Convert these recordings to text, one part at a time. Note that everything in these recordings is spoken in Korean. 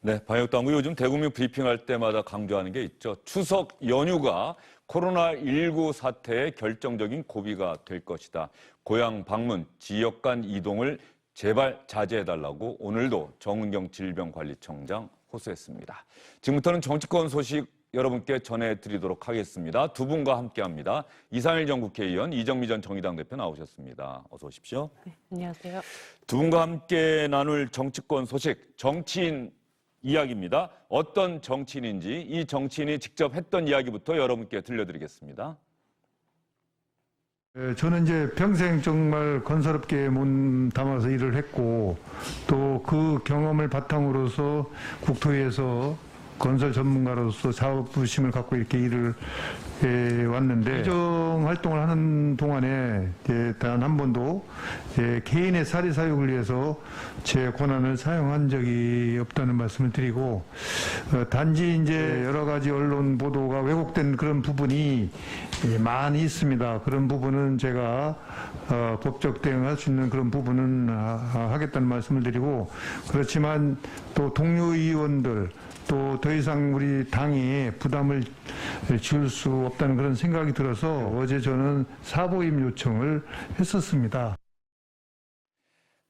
네, 방역당국이 요즘 대국민 브리핑할 때마다 강조하는 게 있죠. 추석 연휴가 코로나19 사태의 결정적인 고비가 될 것이다. 고향 방문, 지역 간 이동을 제발 자제해달라고 오늘도 정은경 질병관리청장 호소했습니다. 지금부터는 정치권 소식 여러분께 전해드리도록 하겠습니다. 두 분과 함께합니다. 이상일 전 국회의원, 이정미 전 정의당 대표 나오셨습니다. 어서 오십시오. 네, 안녕하세요. 두 분과 함께 나눌 정치권 소식, 정치인 이야기입니다. 어떤 정치인인지 이 정치인이 직접 했던 이야기부터 여러분께 들려드리겠습니다. 저는 이제 평생 정말 건설업계에 몸 담아서 일을 했고 또 그 경험을 바탕으로서 국토위에서 건설 전문가로서 자부심을 갖고 이렇게 일을 왔는데 행정 활동을 하는 동안에 단 한 번도 개인의 사리 사욕을 위해서 제 권한을 사용한 적이 없다는 말씀을 드리고 단지 이제 여러 가지 언론 보도가 왜곡된 그런 부분이 많이 있습니다. 그런 부분은 제가 법적 대응할 수 있는 그런 부분은 하겠다는 말씀을 드리고 그렇지만 또 동료 의원들 또 더 이상 우리 당에 부담을 지울 수 없다는 그런 생각이 들어서 어제 저는 사보임 요청을 했었습니다.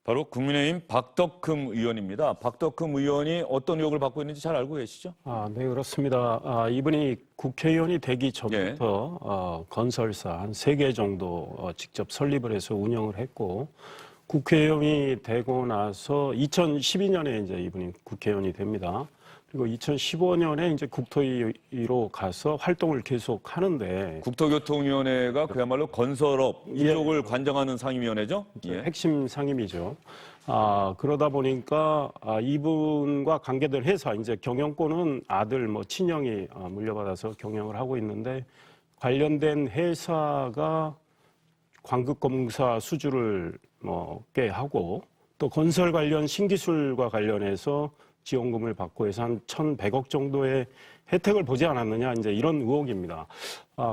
바로 국민의힘 박덕흠 의원입니다. 박덕흠 의원이 어떤 의혹을 받고 있는지 잘 알고 계시죠? 네, 그렇습니다. 이분이 국회의원이 되기 전부터 건설사 한 3개 정도 직접 설립을 해서 운영을 했고 국회의원이 되고 나서 2012년에 이제 이분이 국회의원이 됩니다. 그리고 2015년에 이제 국토위로 가서 활동을 계속 하는데 국토교통위원회가 그야말로 건설업 이쪽을 관장하는 상임위원회죠? 핵심 상임이죠. 그러다 보니까 이분과 관계된 회사 이제 경영권은 아들 친형이 물려받아서 경영을 하고 있는데 관련된 회사가 관급검사 수주를 꽤 하고 또 건설 관련 신기술과 관련해서 지원금을 받고 해서 한 1,100억 정도의 혜택을 보지 않았느냐 이제 이런 의혹입니다.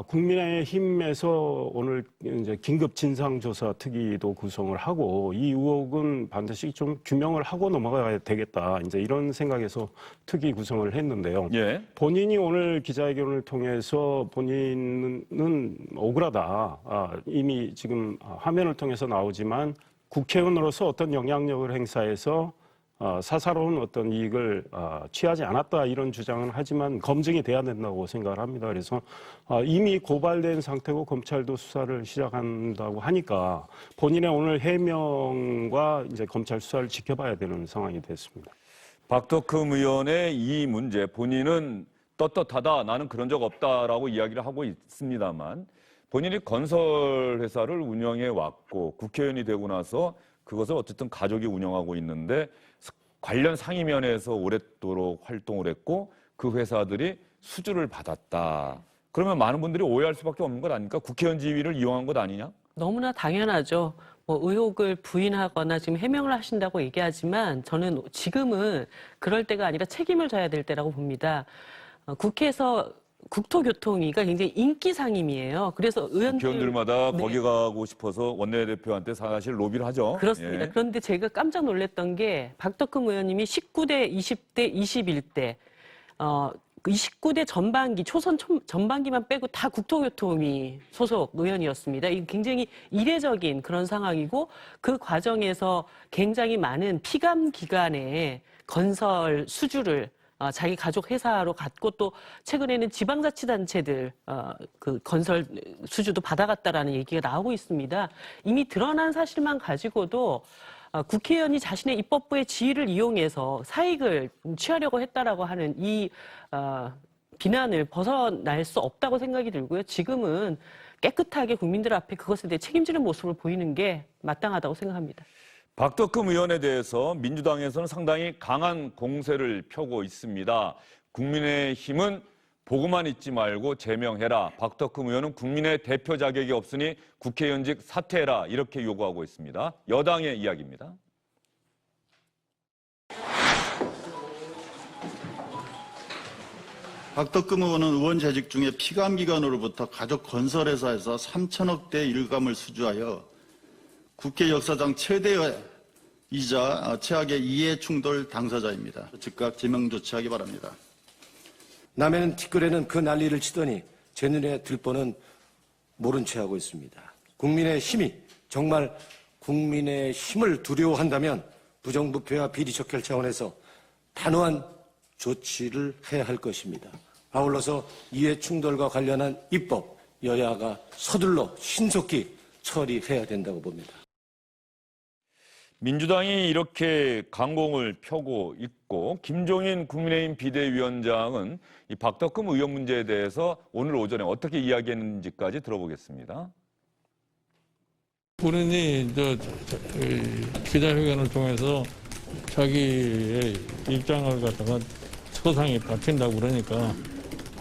국민의힘에서 오늘 이제 긴급 진상조사 특위도 구성을 하고 이 의혹은 반드시 좀 규명을 하고 넘어가야 되겠다 이제 이런 생각에서 특위 구성을 했는데요. 예. 본인이 오늘 기자회견을 통해서 본인은 억울하다. 이미 지금 화면을 통해서 나오지만 국회의원으로서 어떤 영향력을 행사해서 사사로운 어떤 이익을 취하지 않았다 이런 주장은 하지만 검증이 돼야 된다고 생각을 합니다. 그래서 이미 고발된 상태고 검찰도 수사를 시작한다고 하니까 본인의 오늘 해명과 이제 검찰 수사를 지켜봐야 되는 상황이 됐습니다. 박덕흠 의원의 이 문제 본인은 떳떳하다 나는 그런 적 없다라고 이야기를 하고 있습니다만 본인이 건설회사를 운영해 왔고 국회의원이 되고 나서 그것을 어쨌든 가족이 운영하고 있는데 관련 상임위원회에서 오랫도록 활동을 했고 그 회사들이 수주를 받았다. 그러면 많은 분들이 오해할 수밖에 없는 것 아닙니까? 국회의원 지위를 이용한 것 아니냐? 너무나 당연하죠. 의혹을 부인하거나 지금 해명을 하신다고 얘기하지만 저는 지금은 그럴 때가 아니라 책임을 져야 될 때라고 봅니다. 국회에서 국토교통위가 굉장히 인기 상임이에요. 그래서 국회의원들마다 거기 가고 싶어서 원내대표한테 사실 로비를 하죠. 그렇습니다. 그런데 제가 깜짝 놀랐던 게 박덕흠 의원님이 19대, 20대, 21대 29대 전반기, 초선 전반기만 빼고 다 국토교통위 소속 의원이었습니다. 이 굉장히 이례적인 그런 상황이고 그 과정에서 굉장히 많은 피감 기관의 건설 수주를 자기 가족 회사로 갔고 또 최근에는 지방자치단체들 그 건설 수주도 받아갔다라는 얘기가 나오고 있습니다. 이미 드러난 사실만 가지고도 국회의원이 자신의 입법부의 지위를 이용해서 사익을 취하려고 했다라고 하는 이 비난을 벗어날 수 없다고 생각이 들고요. 지금은 깨끗하게 국민들 앞에 그것에 대해 책임지는 모습을 보이는 게 마땅하다고 생각합니다. 박덕흠 의원에 대해서 민주당에서는 상당히 강한 공세를 펴고 있습니다. 국민의힘은 보고만 있지 말고 제명해라. 박덕흠 의원은 국민의 대표 자격이 없으니 국회의원직 사퇴해라. 이렇게 요구하고 있습니다. 여당의 이야기입니다. 박덕흠 의원은 의원 재직 중에 피감기관으로부터 가족 건설회사에서 3천억대 일감을 수주하여 국회 역사상 최대의 이자 최악의 이해 충돌 당사자입니다. 즉각 제명 조치하기 바랍니다. 남해는 티끌에는 그 난리를 치더니 제 눈에 들 뻔은 모른 채 하고 있습니다. 국민의 힘이 정말 국민의 힘을 두려워한다면 부정부패와 비리척결 차원에서 단호한 조치를 해야 할 것입니다. 아울러서 이해 충돌과 관련한 입법, 여야가 서둘러 신속히 처리해야 된다고 봅니다. 민주당이 이렇게 강공을 펴고 있고 김종인 국민의힘 비대위원장은 이 박덕흠 의원 문제에 대해서 오늘 오전에 어떻게 이야기했는지까지 들어보겠습니다. 본인이 기자회견을 통해서 자기의 입장을 갖다가 서상에 밝힌다고 그러니까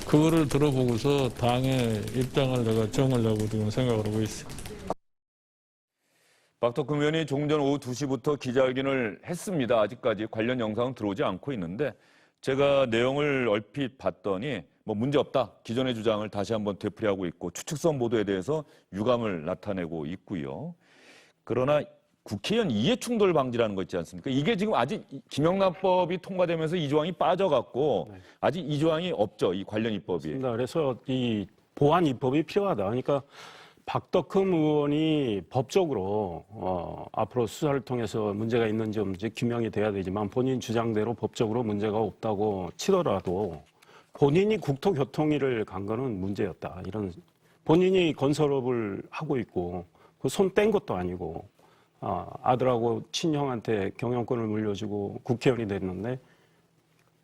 그거를 들어보고서 당의 입장을 내가 정하려고 지금 생각을 하고 있어요. 박덕흠 의원이 조금 전 오후 2시부터 기자회견을 했습니다. 아직까지 관련 영상은 들어오지 않고 있는데 제가 내용을 얼핏 봤더니 뭐 문제 없다. 기존의 주장을 다시 한번 되풀이하고 있고 추측성 보도에 대해서 유감을 나타내고 있고요. 그러나 국회의원 이해충돌 방지라는 거 있지 않습니까? 이게 지금 아직 김영란법이 통과되면서 이 조항이 빠져갖고 아직 이 조항이 없죠. 이 관련 입법이. 맞습니다. 그래서 이 보완 입법이 필요하다. 그러니까 박덕흠 의원이 법적으로 앞으로 수사를 통해서 문제가 있는지 없는지 규명이 돼야 되지만 본인 주장대로 법적으로 문제가 없다고 치더라도 본인이 국토교통위를 간 거는 문제였다. 이런 본인이 건설업을 하고 있고 그 손 뗀 것도 아니고 아들하고 친형한테 경영권을 물려주고 국회의원이 됐는데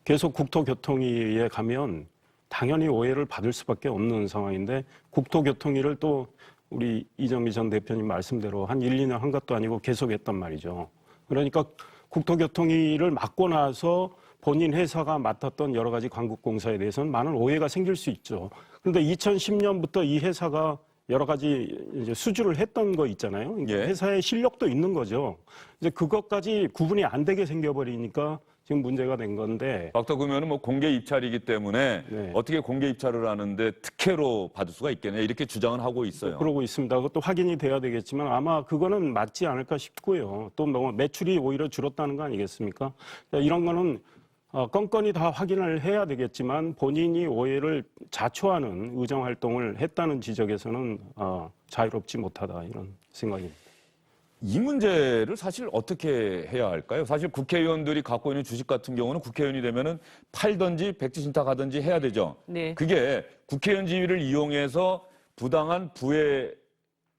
계속 국토교통위에 가면 당연히 오해를 받을 수밖에 없는 상황인데 국토교통위를 또 우리 이정미 전 대표님 말씀대로 한 1, 2년 한 것도 아니고 계속했단 말이죠. 그러니까 국토교통위를 맡고 나서 본인 회사가 맡았던 여러 가지 관국공사에 대해서는 많은 오해가 생길 수 있죠. 그런데 2010년부터 이 회사가 여러 가지 이제 수주를 했던 거 있잖아요. 예. 회사의 실력도 있는 거죠. 이제 그것까지 구분이 안 되게 생겨버리니까 지금 문제가 된 건데. 박덕흠 의원은 뭐 공개 입찰이기 때문에 네. 어떻게 공개 입찰을 하는데 특혜로 받을 수가 있겠냐 이렇게 주장을 하고 있어요. 그러고 있습니다. 그것도 확인이 돼야 되겠지만 아마 그거는 맞지 않을까 싶고요. 또 뭐 매출이 오히려 줄었다는 거 아니겠습니까? 이런 거는 건건이 다 확인을 해야 되겠지만 본인이 오해를 자초하는 의정활동을 했다는 지적에서는 자유롭지 못하다 이런 생각입니다. 이 문제를 사실 어떻게 해야 할까요? 사실 국회의원들이 갖고 있는 주식 같은 경우는 국회의원이 되면은 팔든지 백지신탁하든지 해야 되죠. 네. 그게 국회의원 지위를 이용해서 부당한 부의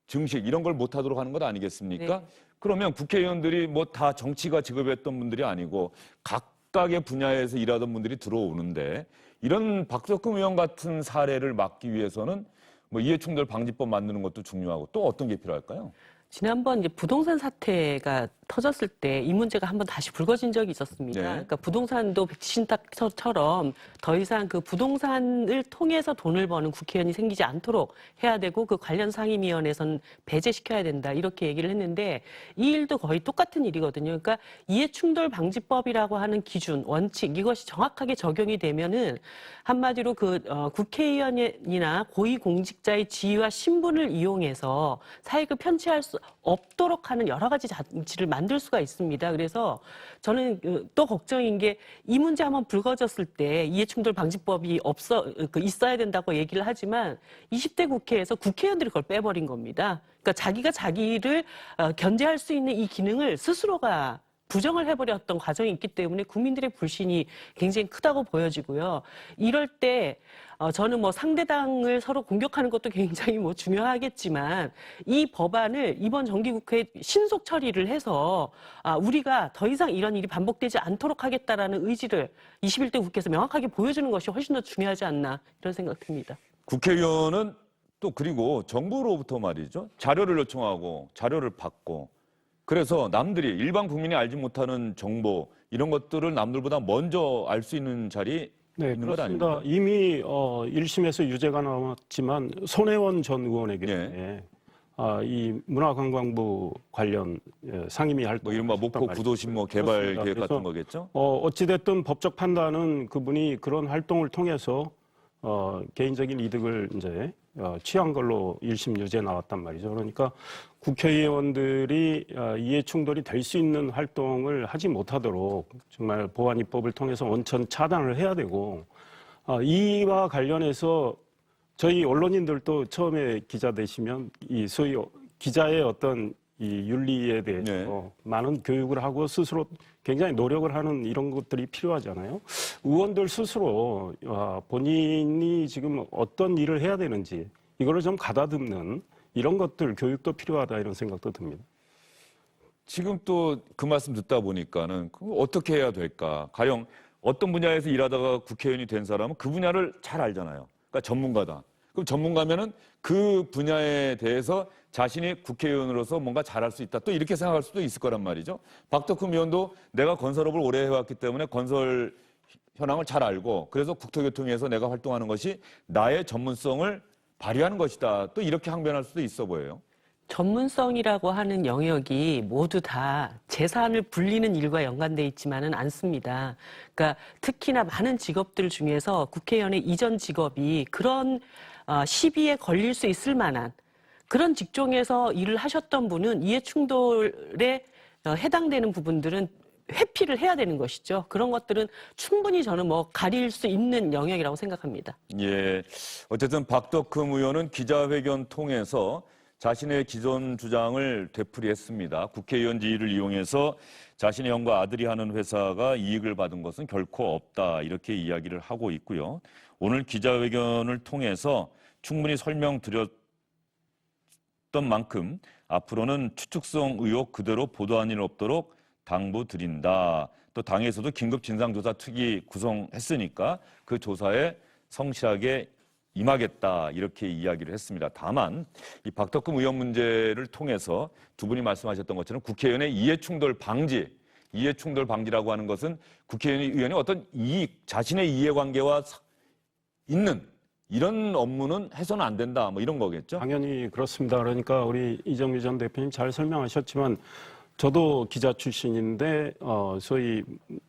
증식 이런 걸 못하도록 하는 것 아니겠습니까? 네. 그러면 국회의원들이 뭐 다 정치가 직업이었던 분들이 아니고 각각의 분야에서 일하던 분들이 들어오는데 이런 박덕흠 의원 같은 사례를 막기 위해서는 뭐 이해충돌 방지법 만드는 것도 중요하고 또 어떤 게 필요할까요? 지난번 이제 부동산 사태가 터졌을 때 이 문제가 한번 다시 불거진 적이 있었습니다. 네. 그러니까 부동산도 백지신탁처럼 더 이상 그 부동산을 통해서 돈을 버는 국회의원이 생기지 않도록 해야 되고 그 관련 상임위원회에서는 배제시켜야 된다 이렇게 얘기를 했는데 이 일도 거의 똑같은 일이거든요. 그러니까 이해충돌 방지법이라고 하는 기준, 원칙 이것이 정확하게 적용이 되면은 한마디로 그 국회의원이나 고위공직자의 지위와 신분을 이용해서 사익을 편취할 수 없도록 하는 여러 가지 장치를 만들 수가 있습니다. 그래서 저는 또 걱정인 게 이 문제 한번 불거졌을 때 이해충돌 방지법이 있어야 된다고 얘기를 하지만 20대 국회에서 국회의원들이 그걸 빼버린 겁니다. 그러니까 자기가 자기를 견제할 수 있는 이 기능을 스스로가 부정을 해버렸던 과정이 있기 때문에 국민들의 불신이 굉장히 크다고 보여지고요. 이럴 때 저는 뭐 상대당을 서로 공격하는 것도 굉장히 뭐 중요하겠지만 이 법안을 이번 정기국회에 신속 처리를 해서 우리가 더 이상 이런 일이 반복되지 않도록 하겠다라는 의지를 21대 국회에서 명확하게 보여주는 것이 훨씬 더 중요하지 않나 이런 생각 듭니다. 국회의원은 또 그리고 정부로부터 말이죠. 자료를 요청하고 자료를 받고 그래서 남들이 일반 국민이 알지 못하는 정보 이런 것들을 남들보다 먼저 알 수 있는 자리 네, 있는 것 그렇습니다. 아닙니까? 이미 1심에서 유죄가 나왔지만 손혜원 전 의원의 경우에 이 문화관광부 관련 상임위 활동 뭐 이른바 목포 구도심 뭐 개발 그렇습니다. 계획 같은 그래서 거겠죠? 어찌됐든 법적 판단은 그분이 그런 활동을 통해서 개인적인 이득을 이제 취한 걸로 1심 유죄 나왔단 말이죠. 그러니까 국회의원들이 이해 충돌이 될 수 있는 활동을 하지 못하도록 정말 보안 입법을 통해서 원천 차단을 해야 되고, 이와 관련해서 저희 언론인들도 처음에 기자 되시면 이 소위 기자의 어떤 이 윤리에 대해서 네. 많은 교육을 하고 스스로 굉장히 노력을 하는 이런 것들이 필요하잖아요. 의원들 스스로 본인이 지금 어떤 일을 해야 되는지 이거를 좀 가다듬는 이런 것들 교육도 필요하다 이런 생각도 듭니다. 지금 또 그 말씀 듣다 보니까는 그럼 어떻게 해야 될까? 가령 어떤 분야에서 일하다가 국회의원이 된 사람은 그 분야를 잘 알잖아요. 그러니까 전문가다. 그럼 전문가면은 그 분야에 대해서 자신이 국회의원으로서 뭔가 잘할 수 있다. 또 이렇게 생각할 수도 있을 거란 말이죠. 박덕흠 의원도 내가 건설업을 오래 해왔기 때문에 건설 현황을 잘 알고 그래서 국토교통위에서 내가 활동하는 것이 나의 전문성을 발휘하는 것이다. 또 이렇게 항변할 수도 있어 보여요. 전문성이라고 하는 영역이 모두 다 재산을 불리는 일과 연관돼 있지만은 않습니다. 그러니까 특히나 많은 직업들 중에서 국회의원의 이전 직업이 그런 시비에 걸릴 수 있을 만한 그런 직종에서 일을 하셨던 분은 이해충돌에 해당되는 부분들은 회피를 해야 되는 것이죠. 그런 것들은 충분히 저는 뭐 가릴 수 있는 영역이라고 생각합니다. 예. 어쨌든 박덕흠 의원은 기자회견 통해서 자신의 기존 주장을 되풀이했습니다. 국회의원 지위를 이용해서 자신의 형과 아들이 하는 회사가 이익을 받은 것은 결코 없다. 이렇게 이야기를 하고 있고요. 오늘 기자회견을 통해서 충분히 설명드렸던 만큼 앞으로는 추측성 의혹 그대로 보도한 일 없도록 당부드린다. 또 당에서도 긴급 진상조사 특위 구성했으니까 그 조사에 성실하게 임하겠다 이렇게 이야기를 했습니다. 다만 이 박덕흠 의원 문제를 통해서 두 분이 말씀하셨던 것처럼 국회의원의 이해충돌 방지라고 하는 것은 국회의원이 어떤 이익, 자신의 이해관계와 있는 이런 업무는 해서는 안 된다. 뭐 이런 거겠죠? 당연히 그렇습니다. 그러니까 우리 이정미 전 대표님 잘 설명하셨지만 저도 기자 출신인데 소위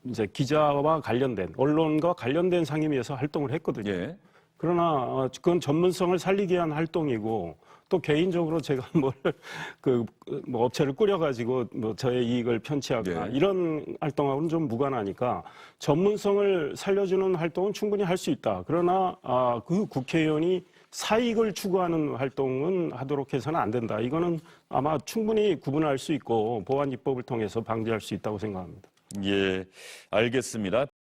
이제 기자와 관련된 언론과 관련된 상임위에서 활동을 했거든요. 예. 그러나 그건 전문성을 살리기 위한 활동이고 또 개인적으로 제가 뭐 업체를 꾸려가지고 뭐 저의 이익을 편취하거나 네. 이런 활동하고는 좀 무관하니까 전문성을 살려주는 활동은 충분히 할 수 있다. 그러나 그 국회의원이 사익을 추구하는 활동은 하도록 해서는 안 된다. 이거는 아마 충분히 구분할 수 있고 보안 입법을 통해서 방지할 수 있다고 생각합니다. 예, 알겠습니다.